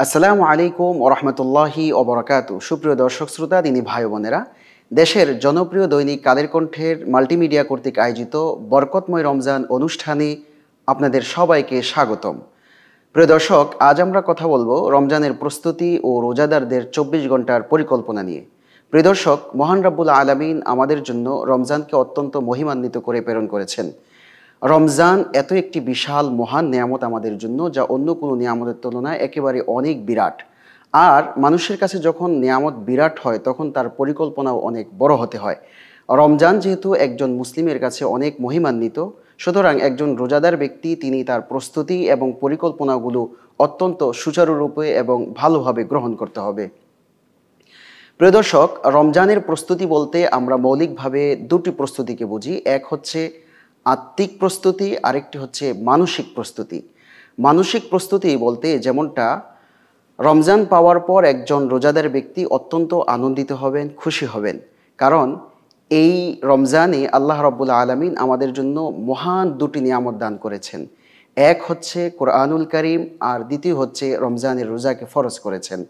আসসালামু আলাইকুম ওয়া রাহমাতুল্লাহি ওয়া বারাকাতুহু। সুপ্রিয় দর্শক শ্রোতা, দিনী ভাই বোনেরা, দেশের জনপ্রিয় দৈনিক কালের কণ্ঠের মাল্টিমিডিয়া কর্তৃক আয়োজিত বরকতময় রমজান অনুষ্ঠানে আপনাদের সবাইকে স্বাগতম। প্রিয় দর্শক, আজ আমরা কথা বলবো রমজানের প্রস্তুতি ও রোজাদারদের ২৪ ঘন্টার পরিকল্পনা নিয়ে। প্রিয় দর্শক, মহান রব্বুল আলামিন আমাদের জন্য রমজানকে অত্যন্ত মহিমান্বিত করে প্রেরণ করেছেন। রমজান এত একটি বিশাল মহান নিয়ামত আমাদের জন্য, যা অন্য কোনো নিয়ামতের তুলনায় একেবারে অনেক বিরাট। আর মানুষের কাছে যখন নিয়ামত বিরাট হয়, তখন তার পরিকল্পনাও অনেক বড় হতে হয়। রমজান যেহেতু একজন মুসলিমের কাছে অনেক মহিমান্বিত, সুতরাং একজন রোজাদার ব্যক্তি তিনি তার প্রস্তুতি এবং পরিকল্পনাগুলো অত্যন্ত সুচারুরূপে এবং ভালোভাবে গ্রহণ করতে হবে। প্রিয় দর্শক, রমজানের প্রস্তুতি বলতে আমরা মৌলিকভাবে দুটি প্রস্তুতিকে বুঝি। এক হচ্ছে আত্মিক প্রস্তুতি, আরেকটি হচ্ছে মানসিক প্রস্তুতি। মানসিক প্রস্তুতি বলতে যেমনটা রমজান পাওয়ার পর একজন রোজাদার ব্যক্তি অত্যন্ত আনন্দিত হবেন, খুশি হবেন, কারণ এই রমজানে আল্লাহ রাব্বুল আলামিন আমাদের জন্য মহান দুটি নিয়ামত দান করেছেন। এক হচ্ছে কোরআনুল কারীম, আর দ্বিতীয় হচ্ছে রমজানের রোজাকে ফরজ করেছেন।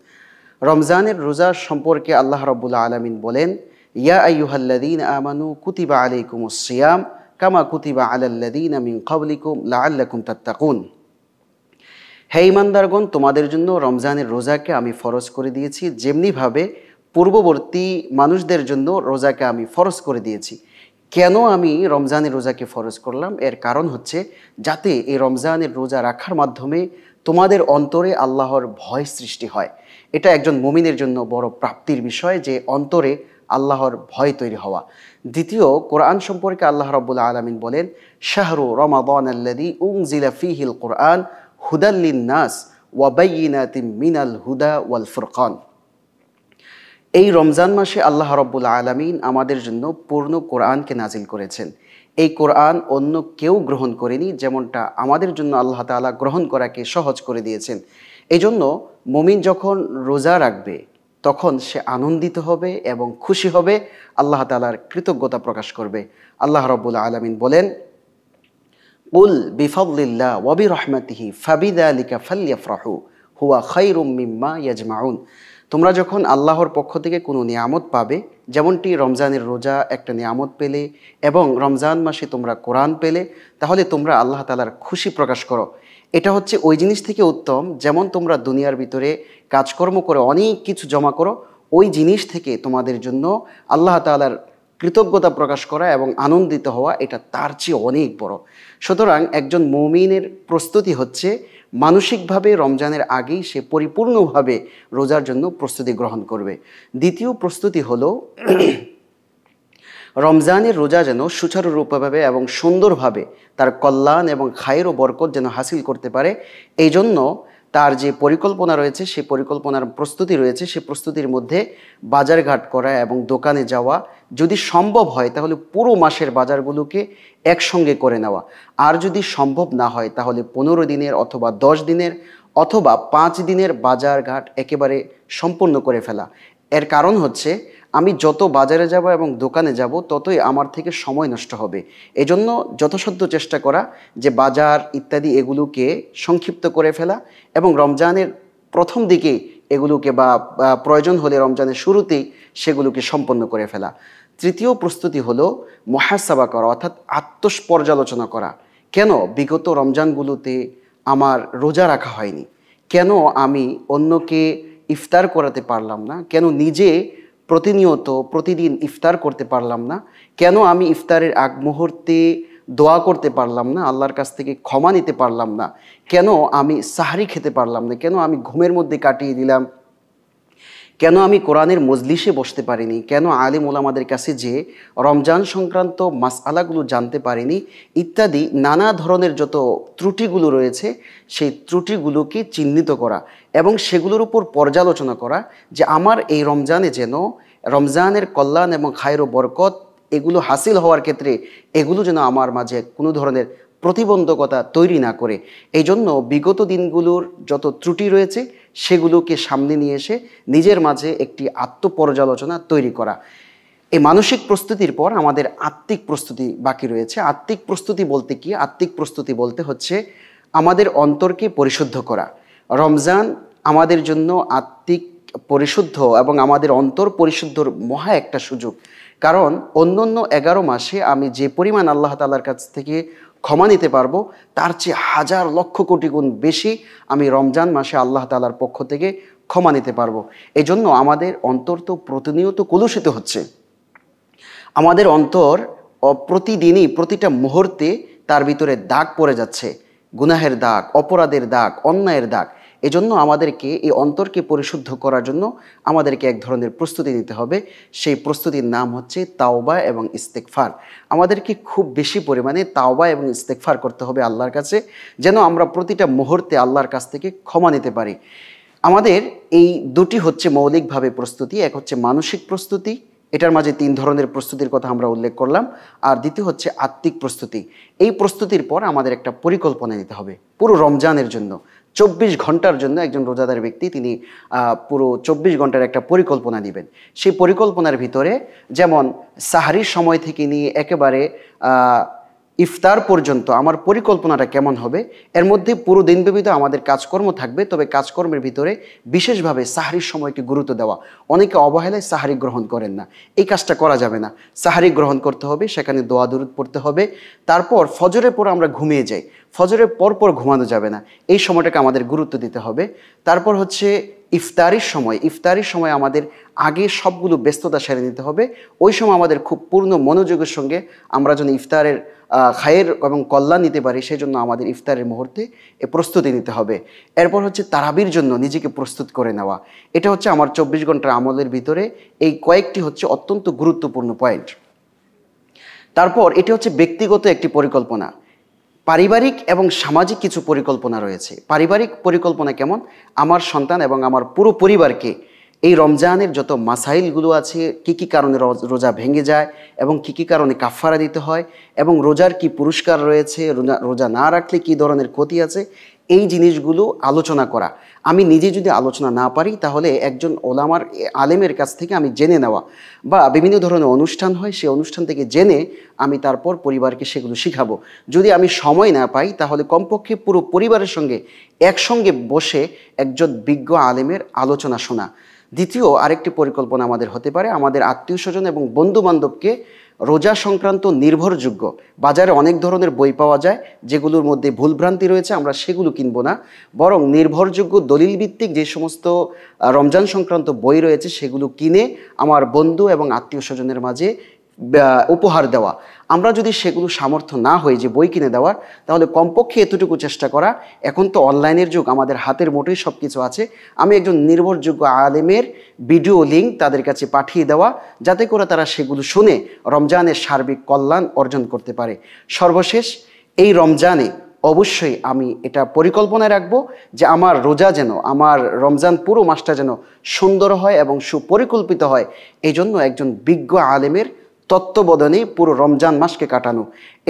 রমজানের রোজা সম্পর্কে আল্লাহ রাব্বুল আলামিন বলেন, ইয়া আইয়ুহাল্লাযীনা আমানু কুতিবা আলাইকুমুস সিয়াম কামা কুতিবা আলাল্লাযীনা মিন ক্বাবলিকুম লাআল্লাকুম তাত্তাকুন। হে ঈমানদারগণ, তোমাদের জন্য রমজানের রোজাকে আমি ফরজ করে দিয়েছি, যেমনিভাবে পূর্ববর্তী মানুষদের জন্য রোজাকে আমি ফরজ করে দিয়েছি। কেন আমি রমজানের রোজাকে ফরজ করলাম? এর কারণ হচ্ছে যাতে এই রমজানের রোজা রাখার মাধ্যমে তোমাদের অন্তরে আল্লাহর ভয় সৃষ্টি হয়। এটা একজন মুমিনের জন্য বড় প্রাপ্তির বিষয় যে অন্তরে আল্লাহর ভয় তৈরি হওয়া। দ্বিতীয়, কোরআন সম্পর্কে আল্লাহ রাব্বুল আলামিন বলেন, শাহরু রমাদানাল্লাযী উনজিলা ফীহিল কুরআন হুদাল লিন-নাস ওয়া বায়্যিনাতিম মিনাল হুদা ওয়াল ফুরকান। এই রমজান মাসে আল্লাহ রাব্বুল আলামিন আমাদের জন্য পূর্ণ কোরআনকে নাজিল করেছেন। এই কোরআন অন্য কেউ গ্রহণ করেনি, যেমনটা আমাদের জন্য আল্লাহ তাআলা গ্রহণ করাকে সহজ করে দিয়েছেন। এই জন্য মুমিন যখন রোজা রাখবে তখন সে আনন্দিত হবে এবং খুশি হবে, আল্লাহ তাআলার কৃতজ্ঞতা প্রকাশ করবে। আল্লাহ রাব্বুল আলামিন বলেন, কুল বিফাদলিল্লাহ ওয়া বিরহমাতিহি ফাবিযালিকা ফালইফরাহু হুয়া খায়রুম মিম্মা ইয়াজমাউন। তোমরা যখন আল্লাহর পক্ষ থেকে কোনো নিয়ামত পাবে, যেমনটি রমজানের রোজা একটা নিয়ামত পেলে এবং রমজান মাসে তোমরা কোরআন পেলে, তাহলে তোমরা আল্লাহ তাআলার খুশি প্রকাশ করো। এটা হচ্ছে ওই জিনিস থেকে উত্তম, যেমন তোমরা দুনিয়ার ভিতরে কাজকর্ম করে অনেক কিছু জমা করো, ওই জিনিস থেকে তোমাদের জন্য আল্লাহ তাআলার কৃতজ্ঞতা প্রকাশ করা এবং আনন্দিত হওয়া, এটা তার চেয়ে অনেক বড়। সুতরাং একজন মুমিনের প্রস্তুতি হচ্ছে মানসিকভাবে রমজানের আগেই সে পরিপূর্ণভাবে রোজার জন্য প্রস্তুতি গ্রহণ করবে। দ্বিতীয় প্রস্তুতি হলো রমজানের রোজা যেন সুচারুরূপভাবে এবং সুন্দরভাবে তার কল্যাণ এবং খায়ের ও বরকত যেন হাসিল করতে পারে, এই জন্য তার যে পরিকল্পনা রয়েছে, সে পরিকল্পনার প্রস্তুতি রয়েছে, সে প্রস্তুতির মধ্যে বাজারঘাট করা এবং দোকানে যাওয়া, যদি সম্ভব হয় তাহলে পুরো মাসের বাজারগুলোকে একসঙ্গে করে নেওয়া। আর যদি সম্ভব না হয় তাহলে 15 দিনের অথবা 10 দিনের অথবা 5 দিনের বাজারঘাট একেবারে সম্পূর্ণ করে ফেলা। এর কারণ হচ্ছে আমি যত বাজারে যাব এবং দোকানে যাব ততই আমার থেকে সময় নষ্ট হবে। এজন্য যথাসাধ্য চেষ্টা করা যে বাজার ইত্যাদি এগুলোকে সংক্ষিপ্ত করে ফেলা এবং রমজানের প্রথম দিকে এগুলোকে বা প্রয়োজন হলে রমজানের শুরুতেই সেগুলোকে সম্পন্ন করে ফেলা। তৃতীয় প্রস্তুতি হলো মুহাসাবা করা, অর্থাৎ আত্মপর্যালোচনা করা। কেন বিগত রমজানগুলোতে আমার রোজা রাখা হয়নি? কেন আমি অন্যকে ইফতার করাতে পারলাম না? কেন নিজে প্রতিনিয়ত প্রতিদিন ইফতার করতে পারলাম না? কেন আমি ইফতারের আগ মুহূর্তে দোয়া করতে পারলাম না, আল্লাহর কাছ থেকে ক্ষমা নিতে পারলাম না? কেন আমি সাহরি খেতে পারলাম না? কেন আমি ঘুমের মধ্যে কাটিয়ে দিলাম? কেন আমি কোরআনের মজলিসে বসতে পারিনি? কেন আলেম ওলামাদের কাছে যে রমজান সংক্রান্ত মাসআলাগুলো জানতে পারিনি? ইত্যাদি নানা ধরনের যত ত্রুটিগুলো রয়েছে, সেই ত্রুটিগুলোকে চিহ্নিত করা এবং সেগুলোর উপর পর্যালোচনা করা যে আমার এই রমজানে যেন রমজানের কল্যাণ এবং খায়ের ও বরকত এগুলো হাসিল হওয়ার ক্ষেত্রে এগুলো যেন আমার মাঝে কোনো ধরনের প্রতিবন্ধকতা তৈরি না করে। এই জন্য বিগত দিনগুলোর যত ত্রুটি রয়েছে সেগুলোকে সামনে নিয়ে এসে নিজের মাঝে একটি আত্মপর্যালোচনা তৈরি করা। এই মানসিক প্রস্তুতির পর আমাদের আত্মিক প্রস্তুতি বাকি রয়েছে। আত্মিক প্রস্তুতি বলতে কি? আত্মিক প্রস্তুতি বলতে হচ্ছে আমাদের অন্তরকে পরিশুদ্ধ করা। রমজান আমাদের জন্য আত্মিক পরিশুদ্ধ এবং আমাদের অন্তর পরিশুদ্ধর মহা একটা সুযোগ। কারণ অন্য 11 মাসে আমি যে পরিমাণ আল্লাহ তাআলার কাছ থেকে ক্ষমা নিতে পারবো, তার চেয়ে হাজার লক্ষ কোটি গুণ বেশি আমি রমজান মাসে আল্লাহ তাআলার পক্ষ থেকে ক্ষমা নিতে পারবো। এই জন্য আমাদের অন্তর তো প্রতিনিয়ত কলুষিত হচ্ছে। আমাদের অন্তর প্রতিদিনই প্রতিটা মুহূর্তে তার ভিতরে দাগ পড়ে যাচ্ছে, গুনাহের দাগ, অপরাধের দাগ, অন্যায়ের দাগ। এজন্য আমাদেরকে এই অন্তরকে পরিশুদ্ধ করার জন্য আমাদেরকে এক ধরনের প্রস্তুতি নিতে হবে। সেই প্রস্তুতির নাম হচ্ছে তাওবা এবং ইস্তেগফার। আমাদেরকে খুব বেশি পরিমাণে তাওবা এবং ইস্তেগফার করতে হবে আল্লাহর কাছে, যেন আমরা প্রতিটা মুহূর্তে আল্লাহর কাছ থেকে ক্ষমা নিতে পারি। আমাদের এই দুটি হচ্ছে মৌলিকভাবে প্রস্তুতি। এক হচ্ছে মানসিক প্রস্তুতি, এটার মাঝে 3 ধরনের প্রস্তুতির কথা আমরা উল্লেখ করলাম। আর দ্বিতীয় হচ্ছে আত্মিক প্রস্তুতি। এই প্রস্তুতির পর আমাদের একটা পরিকল্পনা নিতে হবে পুরো রমজানের জন্য। 24 ঘন্টার জন্য একজন রোজাদার ব্যক্তি তিনি পুরো 24 ঘন্টার একটা পরিকল্পনা নেবেন। সেই পরিকল্পনার ভিতরে যেমন সাহারির সময় থেকে নিয়ে একেবারে ইফতার পর্যন্ত আমার পরিকল্পনাটা কেমন হবে, এর মধ্যে পুরো দিনব্যাপী তো আমাদের কাজকর্ম থাকবে, তবে কাজকর্মের ভিতরে বিশেষভাবে সাহারির সময়কে গুরুত্ব দেওয়া। অনেকে অবহেলায় সাহারি গ্রহণ করেন না, এই কাজটা করা যাবে না। সাহারি গ্রহণ করতে হবে, সেখানে দোয়া দুরুদ পড়তে হবে। তারপর ফজরের পর আমরা ঘুমিয়ে যাই, ফজরের পর ঘুমানো যাবে না, এই সময়টাকে আমাদের গুরুত্ব দিতে হবে। তারপর হচ্ছে ইফতারির সময়। ইফতারির সময় আমাদের আগে সবগুলো ব্যস্ততা সেরে নিতে হবে। ওই সময় আমাদের খুব পূর্ণ মনোযোগের সঙ্গে আমরা যেন ইফতারের খায়ের এবং কল্যাণ নিতে পারি, সেই জন্য আমাদের ইফতারের মুহূর্তে এ প্রস্তুতি নিতে হবে। এরপর হচ্ছে তারাবির জন্য নিজেকে প্রস্তুত করে নেওয়া। এটা হচ্ছে আমার 24 ঘন্টার আমলের ভিতরে এই কয়েকটি হচ্ছে অত্যন্ত গুরুত্বপূর্ণ পয়েন্ট। তারপর এটি হচ্ছে ব্যক্তিগত একটি পরিকল্পনা। পারিবারিক এবং সামাজিক কিছু পরিকল্পনা রয়েছে। পারিবারিক পরিকল্পনা কেমন? আমার সন্তান এবং আমার পুরো পরিবারকে এই রমজানের যত মাসাইলগুলো আছে, কি কারণে রোজা ভেঙে যায় এবং কি কারণে কাফারা দিতে হয় এবং রোজার কি পুরস্কার রয়েছে, রোজা না রাখলে কি ধরনের ক্ষতি আছে, এই জিনিসগুলো আলোচনা করা। আমি নিজে যদি আলোচনা না পারি তাহলে একজন ওলামার আলেমের কাছ থেকে আমি জেনে নেওয়া, বা বিভিন্ন ধরনের অনুষ্ঠান হয় সেই অনুষ্ঠান থেকে জেনে আমি তারপর পরিবারকে সেগুলো শিখাবো। যদি আমি সময় না পাই তাহলে কমপক্ষে পুরো পরিবারের সঙ্গে একসঙ্গে বসে একজন বিজ্ঞ আলেমের আলোচনা শোনা। দ্বিতীয় আরেকটি পরিকল্পনা আমাদের হতে পারে আমাদের আত্মীয় স্বজন এবং বন্ধু বান্ধবকে রোজা সংক্রান্ত নির্ভরযোগ্য, বাজারে অনেক ধরনের বই পাওয়া যায় যেগুলোর মধ্যে ভুলভ্রান্তি রয়েছে, আমরা সেগুলো কিনবো না, বরং নির্ভরযোগ্য দলিল ভিত্তিক যে সমস্ত রমজান সংক্রান্ত বই রয়েছে সেগুলো কিনে আমার বন্ধু এবং আত্মীয় স্বজনের মাঝে উপহার দেওয়া। আমরা যদি সেগুলো সামর্থ্য না হয় যে বই কিনে দেওয়ার, তাহলে কমপক্ষে এতটুকু চেষ্টা করা। এখন তো অনলাইনের যুগ, আমাদের হাতের মুঠোয় সব কিছু আছে। আমি একজন নির্ভরযোগ্য আলেমের ভিডিও লিঙ্ক তাদের কাছে পাঠিয়ে দেওয়া, যাতে করে তারা সেগুলো শুনে রমজানের সার্বিক কল্যাণ অর্জন করতে পারে। সর্বশেষ এই রমজানে অবশ্যই আমি এটা পরিকল্পনায় রাখবো যে আমার রোজা যেন, আমার রমজান পুরো মাসটা যেন সুন্দর হয় এবং সুপরিকল্পিত হয়। এই জন্য একজন বিজ্ঞ আলেমের তত্ত্বাবধানে পুরো রমজান মাসকে কাটানো,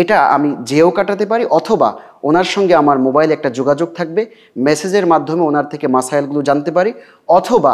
এটা আমি যেও কাটাতে পারি, অথবা ওনার সঙ্গে আমার মোবাইলে একটা যোগাযোগ থাকবে, মেসেজের মাধ্যমে ওনার থেকে মাসাইলগুলো জানতে পারি, অথবা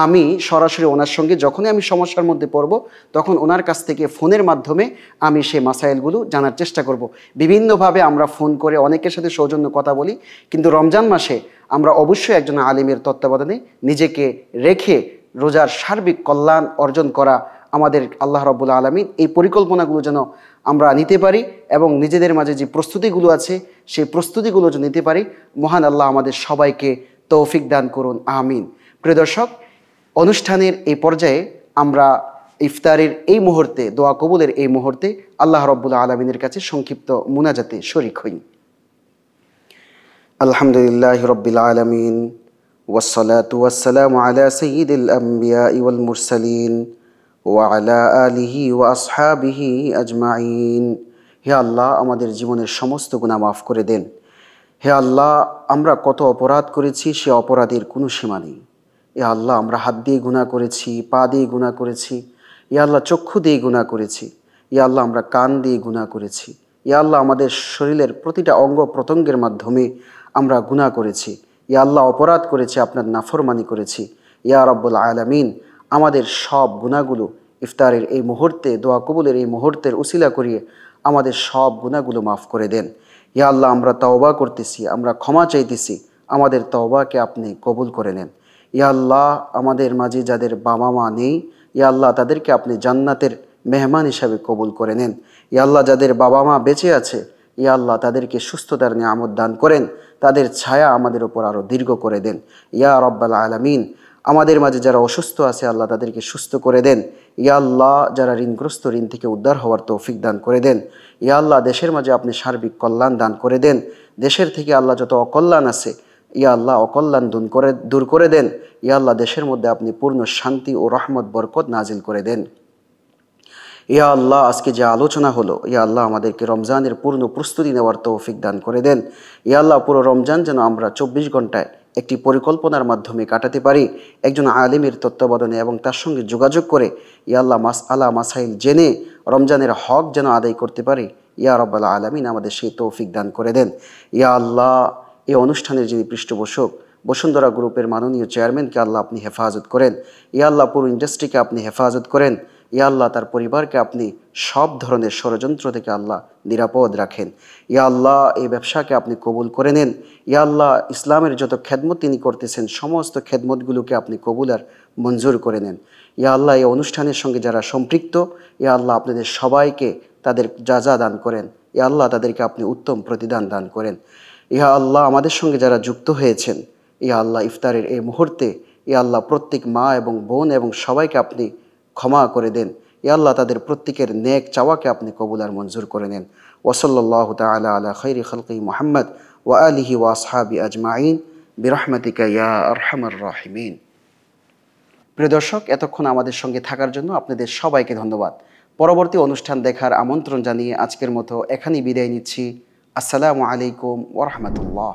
আমি সরাসরি ওনার সঙ্গে যখনই আমি সমস্যার মধ্যে পড়ব তখন ওনার কাছ থেকে ফোনের মাধ্যমে আমি সেই মাসাইলগুলো জানার চেষ্টা করব। বিভিন্নভাবে আমরা ফোন করে অনেকের সাথে সৌজন্য কথা বলি, কিন্তু রমজান মাসে আমরা অবশ্যই একজন আলিমের তত্ত্বাবধানে নিজেকে রেখে রোজার সার্বিক কল্যাণ অর্জন করা আমাদের আল্লাহ রাব্বুল আলামিন এই পরিকল্পনাগুলো যেন আমরা নিতে পারি এবং নিজেদের মাঝে যে প্রস্তুতিগুলো আছে সেই প্রস্তুতিগুলো যেন নিতে পারি। মহান আল্লাহ আমাদের সবাইকে তৌফিক দান করুন, আমিন। প্রিয় দর্শক, অনুষ্ঠানের এই পর্যায়ে আমরা ইফতারের এই মুহূর্তে, দোয়া কবুলের এই মুহূর্তে আল্লাহ রাব্বুল আলামিনের কাছে সংক্ষিপ্ত মুনাজাতে শরীক হই। আলহামদুলিল্লাহি রাব্বিল আলামিন ওয়াসসালাতু ওয়াসসালামু আলা সাইয়্যিদিল আমবিয়া ওয়াল মুরসালিন ওয়া আলা আলিহি ওয়া আসহাবিহি আজমাইন। হে আল্লাহ, আমাদের জীবনের সমস্ত গুনাহ মাফ করে দেন। হে আল্লাহ, আমরা কত অপরাধ করেছি, সে অপরাধের কোনো সীমা নেই। এ আল্লাহ, আমরা হাত দিয়ে গুনাহ করেছি, পা দিয়ে গুনাহ করেছি, ইয়া আল্লাহ চক্ষু দিয়ে গুনাহ করেছি, ইয়া আল্লাহ আমরা কান দিয়ে গুনাহ করেছি, ইয়া আল্লাহ আমাদের শরীরের প্রতিটা অঙ্গ প্রত্যঙ্গের মাধ্যমে আমরা গুনাহ করেছি, ইয়া আল্লাহ অপরাধ করেছি, আপনার নাফরমানি করেছি। ইয়া রাব্বুল আলামিন, আমাদের সব গুনাহগুলো ইফতারের এই মুহূর্তে, দোয়া কবুলের এই মুহূর্তের উসিলা করিয়ে আমাদের সব গুনাহগুলো মাফ করে দেন। ইয়া আল্লাহ, আমরা তাওবা করতেছি, আমরা ক্ষমা চাইতেছি, আমাদের তওবাকে আপনি কবুল করে নেন। ইয়া আল্লাহ, আমাদের মাঝে যাদের বাবা মা নেই, ইয়া আল্লাহ তাদেরকে আপনি জান্নাতের মেহমান হিসাবে কবুল করে নেন। ইয়া আল্লাহ, যাদের বাবা মা বেঁচে আছে, ইয়া আল্লাহ তাদেরকে সুস্থতার নিয়ামত দান করেন, তাদের ছায়া আমাদের ওপর আরও দীর্ঘ করে দেন। ইয়া রব্বাল আলামিন, আমাদের মাঝে যারা অসুস্থ আছে আল্লাহ তাদেরকে সুস্থ করে দেন। ইয়া আল্লাহ, যারা ঋণগ্রস্ত ঋণ থেকে উদ্ধার হওয়ার তৌফিক দান করে দেন। ইয়া আল্লাহ, দেশের মাঝে আপনি সার্বিক কল্যাণ দান করে দেন। দেশের থেকে আল্লাহ যত অকল্যাণ আছে, ইয়া আল্লাহ অকল্যাণ দূর করে দেন। ইয়া আল্লাহ, দেশের মধ্যে আপনি পূর্ণ শান্তি ও রহমত বরকত নাজিল করে দেন। ইয়া আল্লাহ, আজকে যে আলোচনা হলো, ইয়া আল্লাহ আমাদেরকে রমজানের পূর্ণ প্রস্তুতি নেওয়ার তৌফিক দান করে দেন। ইয়া আল্লাহ, পুরো রমজান যেন আমরা 24 ঘন্টায় একটি পরিকল্পনার মাধ্যমে কাটাতে পারি, একজন আলিমের তত্ত্বাবধানে এবং তার সঙ্গে যোগাযোগ করে ইয়া আল্লাহ মাসআলা মাসাইল জেনে রমজানের হক যেন আদায় করতে পারি। ইয়া রাব্বাল আলামিন, আমাদের সেই তৌফিক দান করে দেন। ইয়া আল্লাহ, এই অনুষ্ঠানের যিনি পৃষ্ঠপোষক বসুন্ধরা গ্রুপের মাননীয় চেয়ারম্যানকে আল্লাহ আপনি হেফাজত করেন। ইয়া আল্লাহ, পুরো ইন্ডাস্ট্রিকে আপনি হেফাজত করেন। ইয়া আল্লাহ, তার পরিবারকে আপনি সব ধরনের ষড়যন্ত্র থেকে আল্লাহ নিরাপদ রাখেন। ইয়া আল্লাহ, এই ব্যবসাকে আপনি কবুল করে নেন। ইয়া আল্লাহ, ইসলামের যত খেদমত তিনি করতেছেন সমস্ত খেদমতগুলোকে আপনি কবুল আর মঞ্জুর করে নেন। ইয়া আল্লাহ, এই অনুষ্ঠানের সঙ্গে যারা সম্পৃক্ত, ইয়া আল্লাহ আপনাদের সবাইকে তাদের যা দান করেন, ইয়া আল্লাহ তাদেরকে আপনি উত্তম প্রতিদান দান করেন। ইয়া আল্লাহ, আমাদের সঙ্গে যারা যুক্ত হয়েছেন, ইয়া আল্লাহ ইফতারের এই মুহূর্তে, ইয়া আল্লাহ প্রত্যেক মা এবং বোন এবং সবাইকে আপনি ক্ষমা করে দেন। ইয়া আল্লাহ, তাদের প্রত্যেকের নেক চাওয়াকে আপনি কবুল আর মঞ্জুর করে নেন। ওয়াসাল্লাল্লাহু তাআলা আলা খাইরি খালকি মুহাম্মদ ওয়া আলিহি ওয়া আসহাবি আজমাইন বিরহমাতিকা ইয়া আরহামার রাহিমিন। প্রিয় দর্শক, এতক্ষণ আমাদের সঙ্গে থাকার জন্য আপনাদের সবাইকে ধন্যবাদ। পরবর্তী অনুষ্ঠান দেখার আমন্ত্রণ জানিয়ে আজকের মতো এখানেই বিদায় নিচ্ছি। আসসালামু আলাইকুম ওয়া রাহমাতুল্লাহ।